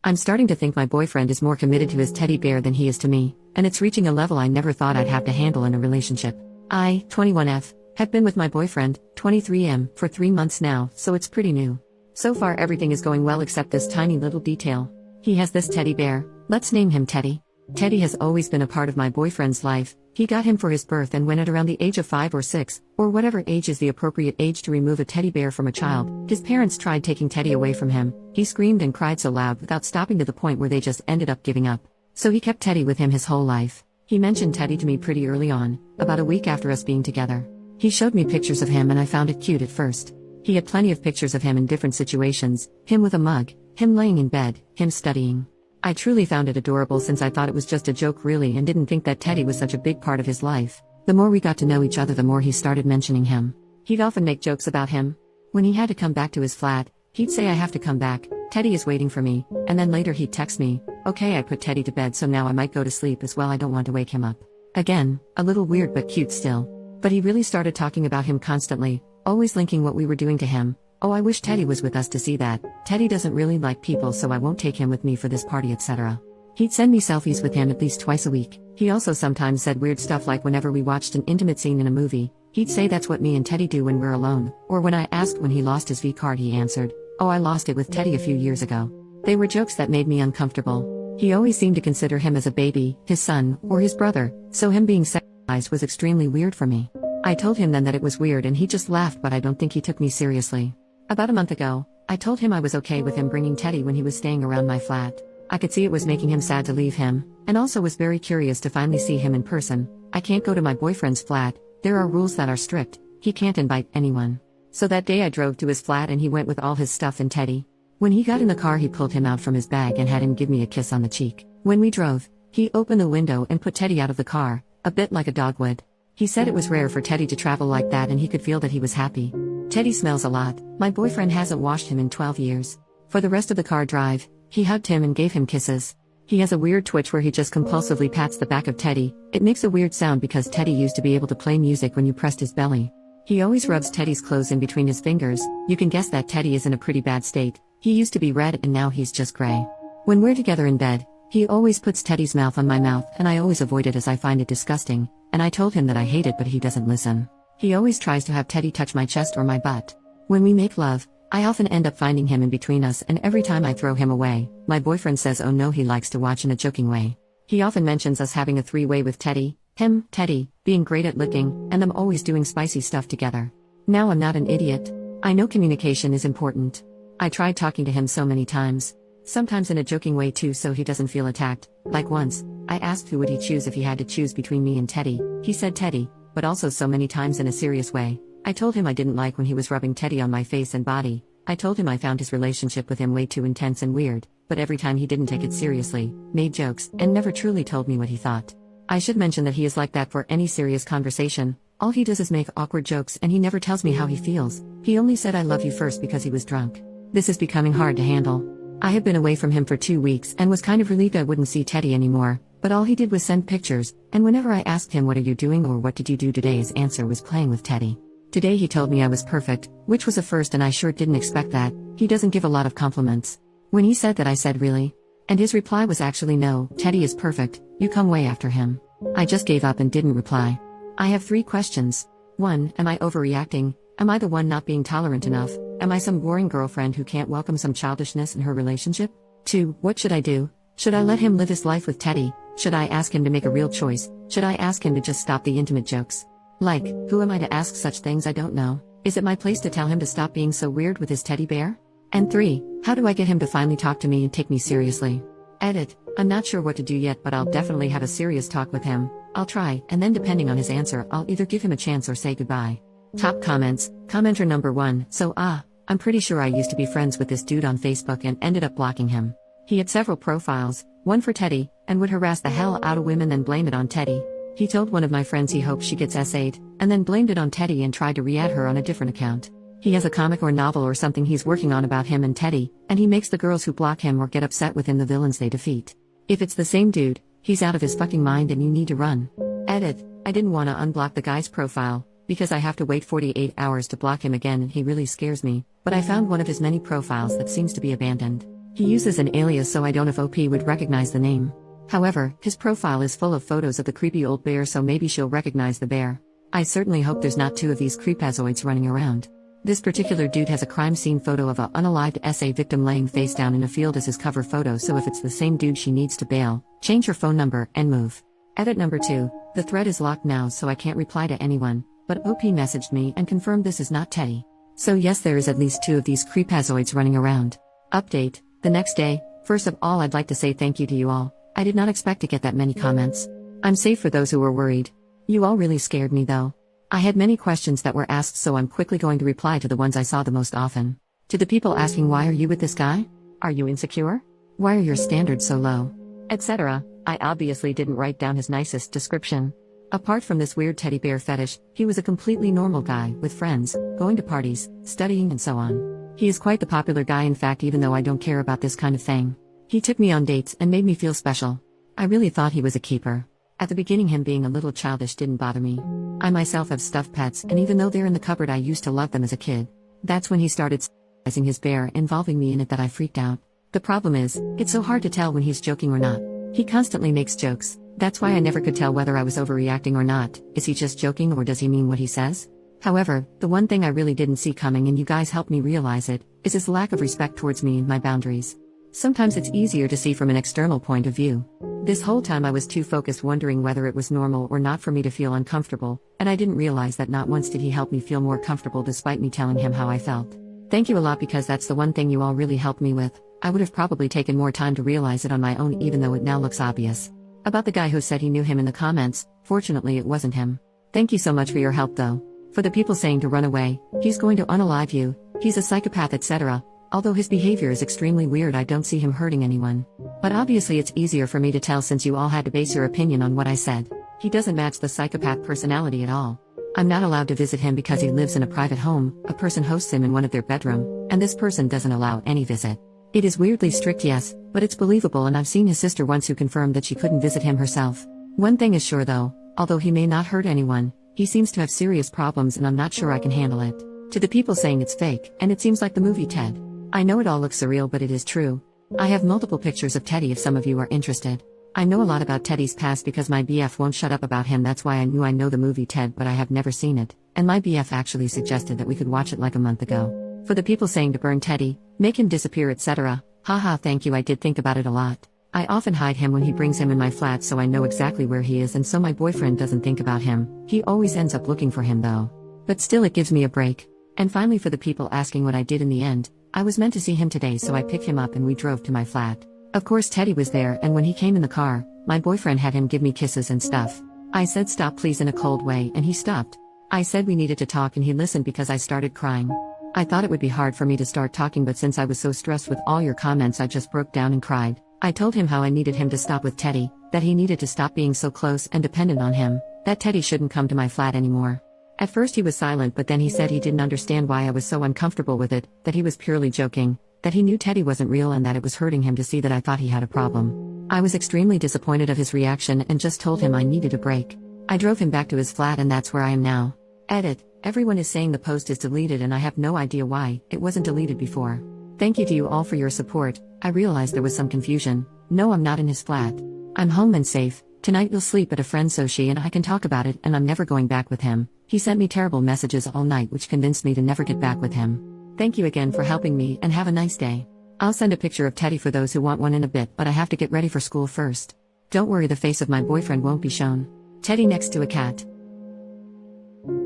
I'm starting to think my boyfriend is more committed to his teddy bear than he is to me, and it's reaching a level I never thought I'd have to handle in a relationship. I, 21F, have been with my boyfriend, 23M, for 3 months now, so it's pretty new. So far everything is going well except this tiny little detail. He has this teddy bear, let's name him Teddy. Teddy has always been a part of my boyfriend's life. He got him for his birth, and when at around the age of 5 or 6, or whatever age is the appropriate age to remove a teddy bear from a child, his parents tried taking Teddy away from him. He screamed and cried so loud without stopping to the point where they just ended up giving up. So he kept Teddy with him his whole life. He mentioned Teddy to me pretty early on, about a week after us being together. He showed me pictures of him and I found it cute at first. He had plenty of pictures of him in different situations, him with a mug, him laying in bed, him studying. I truly found it adorable since I thought it was just a joke really and didn't think that Teddy was such a big part of his life. The more we got to know each other, the more he started mentioning him. He'd often make jokes about him. When he had to come back to his flat, he'd say, "I have to come back, Teddy is waiting for me," and then later he'd text me, "Okay, I put Teddy to bed so now I might go to sleep as well, I don't want to wake him up." Again, a little weird but cute still. But he really started talking about him constantly, always linking what we were doing to him. "Oh, I wish Teddy was with us to see that. Teddy doesn't really like people, so I won't take him with me for this party, etc." He'd send me selfies with him at least twice a week. He also sometimes said weird stuff like whenever we watched an intimate scene in a movie, he'd say that's what me and Teddy do when we're alone, or when I asked when he lost his V card he answered, "Oh, I lost it with Teddy a few years ago." They were jokes that made me uncomfortable. He always seemed to consider him as a baby, his son, or his brother, so him being sexualized was extremely weird for me. I told him then that it was weird and he just laughed, but I don't think he took me seriously. About a month ago, I told him I was okay with him bringing Teddy when he was staying around my flat. I could see it was making him sad to leave him, and also was very curious to finally see him in person. I can't go to my boyfriend's flat, there are rules that are strict, he can't invite anyone. So that day I drove to his flat and he went with all his stuff and Teddy. When he got in the car he pulled him out from his bag and had him give me a kiss on the cheek. When we drove, he opened the window and put Teddy out of the car, a bit like a dog would. He said it was rare for Teddy to travel like that and he could feel that he was happy. Teddy smells a lot, my boyfriend hasn't washed him in 12 years. For the rest of the car drive, he hugged him and gave him kisses. He has a weird twitch where he just compulsively pats the back of Teddy. It makes a weird sound because Teddy used to be able to play music when you pressed his belly. He always rubs Teddy's clothes in between his fingers. You can guess that Teddy is in a pretty bad state. He used to be red and now he's just gray. When we're together in bed, he always puts Teddy's mouth on my mouth and I always avoid it as I find it disgusting, and I told him that I hate it but he doesn't listen. He always tries to have Teddy touch my chest or my butt. When we make love, I often end up finding him in between us, and every time I throw him away, my boyfriend says oh no, he likes to watch in a joking way. He often mentions us having a three-way with Teddy, him, Teddy, being great at licking, and them always doing spicy stuff together. Now I'm not an idiot. I know communication is important. I tried talking to him so many times. Sometimes in a joking way too so he doesn't feel attacked. Like once, I asked who would he choose if he had to choose between me and Teddy. He said Teddy, but also so many times in a serious way. I told him I didn't like when he was rubbing Teddy on my face and body. I told him I found his relationship with him way too intense and weird, but every time he didn't take it seriously, made jokes, and never truly told me what he thought. I should mention that he is like that for any serious conversation. All he does is make awkward jokes and he never tells me how he feels. He only said I love you first because he was drunk. This is becoming hard to handle. I have been away from him for 2 weeks and was kind of relieved I wouldn't see Teddy anymore, but all he did was send pictures, and whenever I asked him what are you doing or what did you do today, his answer was playing with Teddy. Today he told me I was perfect, which was a first and I sure didn't expect that. He doesn't give a lot of compliments. When he said that I said really? And his reply was actually no, Teddy is perfect, you come way after him. I just gave up and didn't reply. I have 3 questions. 1. Am I overreacting? Am I the one not being tolerant enough? Am I some boring girlfriend who can't welcome some childishness in her relationship? 2. What should I do? Should I let him live his life with Teddy? Should I ask him to make a real choice? Should I ask him to just stop the intimate jokes? Like, who am I to ask such things? I don't know. Is it my place to tell him to stop being so weird with his teddy bear? And 3. How do I get him to finally talk to me and take me seriously? Edit. I'm not sure what to do yet, but I'll definitely have a serious talk with him. I'll try, and then depending on his answer, I'll either give him a chance or say goodbye. Top comments. Commenter number 1. So I'm pretty sure I used to be friends with this dude on Facebook and ended up blocking him. He had several profiles, one for Teddy, and would harass the hell out of women then blame it on Teddy. He told one of my friends he hoped she gets SA'd, and then blamed it on Teddy and tried to re-add her on a different account. He has a comic or novel or something he's working on about him and Teddy, and he makes the girls who block him or get upset with him the villains they defeat. If it's the same dude, he's out of his fucking mind and you need to run. Edit. I didn't want to unblock the guy's profile, because I have to wait 48 hours to block him again and he really scares me, but I found one of his many profiles that seems to be abandoned. He uses an alias so I don't know if OP would recognize the name. However, his profile is full of photos of the creepy old bear, so maybe she'll recognize the bear. I certainly hope there's not two of these creepazoids running around. This particular dude has a crime scene photo of a unalived SA victim laying face down in a field as his cover photo, so if it's the same dude she needs to bail, change her phone number, and move. Edit number 2, the thread is locked now so I can't reply to anyone, but OP messaged me and confirmed this is not Teddy. So yes, there is at least two of these creepazoids running around. Update, the next day. First of all, I'd like to say thank you to you all. I did not expect to get that many comments. I'm safe for those who were worried. You all really scared me though. I had many questions that were asked, so I'm quickly going to reply to the ones I saw the most often. To the people asking, why are you with this guy? Are you insecure? Why are your standards so low? Etc. I obviously didn't write down his nicest description. Apart from this weird teddy bear fetish, he was a completely normal guy, with friends, going to parties, studying and so on. He is quite the popular guy, in fact, even though I don't care about this kind of thing. He took me on dates and made me feel special. I really thought he was a keeper. At the beginning, him being a little childish didn't bother me. I myself have stuffed pets, and even though they're in the cupboard, I used to love them as a kid. That's when he started sizing his bear, involving me in it, that I freaked out. The problem is, it's so hard to tell when he's joking or not. He constantly makes jokes. That's why I never could tell whether I was overreacting or not. Is he just joking, or does he mean what he says? However, the one thing I really didn't see coming, and you guys helped me realize it, is his lack of respect towards me and my boundaries. Sometimes it's easier to see from an external point of view. This whole time I was too focused wondering whether it was normal or not for me to feel uncomfortable, and I didn't realize that not once did he help me feel more comfortable despite me telling him how I felt. Thank you a lot, because that's the one thing you all really helped me with. I would have probably taken more time to realize it on my own, even though it now looks obvious. About the guy who said he knew him in the comments, fortunately it wasn't him. Thank you so much for your help though. For the people saying to run away, he's going to unalive you, he's a psychopath, etc. Although his behavior is extremely weird, I don't see him hurting anyone. But obviously it's easier for me to tell since you all had to base your opinion on what I said. He doesn't match the psychopath personality at all. I'm not allowed to visit him because he lives in a private home, a person hosts him in one of their bedroom, and this person doesn't allow any visit. It is weirdly strict, yes, but it's believable, and I've seen his sister once who confirmed that she couldn't visit him herself. One thing is sure though, although he may not hurt anyone, he seems to have serious problems and I'm not sure I can handle it. To the people saying it's fake, and it seems like the movie Ted. I know it all looks surreal, but it is true. I have multiple pictures of Teddy if some of you are interested. I know a lot about Teddy's past because my BF won't shut up about him. That's why I knew I know the movie Ted, but I have never seen it, and my BF actually suggested that we could watch it like a month ago. For the people saying to burn Teddy, make him disappear, etc. Haha, thank you, I did think about it a lot. I often hide him when he brings him in my flat so I know exactly where he is, and so my boyfriend doesn't think about him. He always ends up looking for him though. But still, it gives me a break. And finally, for the people asking what I did in the end, I was meant to see him today, so I picked him up and we drove to my flat. Of course Teddy was there, and when he came in the car, my boyfriend had him give me kisses and stuff. I said stop please in a cold way, and he stopped. I said we needed to talk and he listened because I started crying. I thought it would be hard for me to start talking, but since I was so stressed with all your comments, I just broke down and cried. I told him how I needed him to stop with Teddy, that he needed to stop being so close and dependent on him, that Teddy shouldn't come to my flat anymore. At first he was silent, but then he said he didn't understand why I was so uncomfortable with it, that he was purely joking, that he knew Teddy wasn't real and that it was hurting him to see that I thought he had a problem. I was extremely disappointed of his reaction and just told him I needed a break. I drove him back to his flat, and that's where I am now. Edit. Everyone is saying the post is deleted and I have no idea why. It wasn't deleted before. Thank you to you all for your support. I realized there was some confusion. No, I'm not in his flat. I'm home and safe. Tonight you'll sleep at a friend so she and I can talk about it, and I'm never going back with him. He sent me terrible messages all night which convinced me to never get back with him. Thank you again for helping me, and have a nice day. I'll send a picture of Teddy for those who want one in a bit, but I have to get ready for school first. Don't worry, the face of my boyfriend won't be shown. Teddy next to a cat.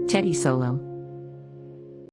Teddy solo.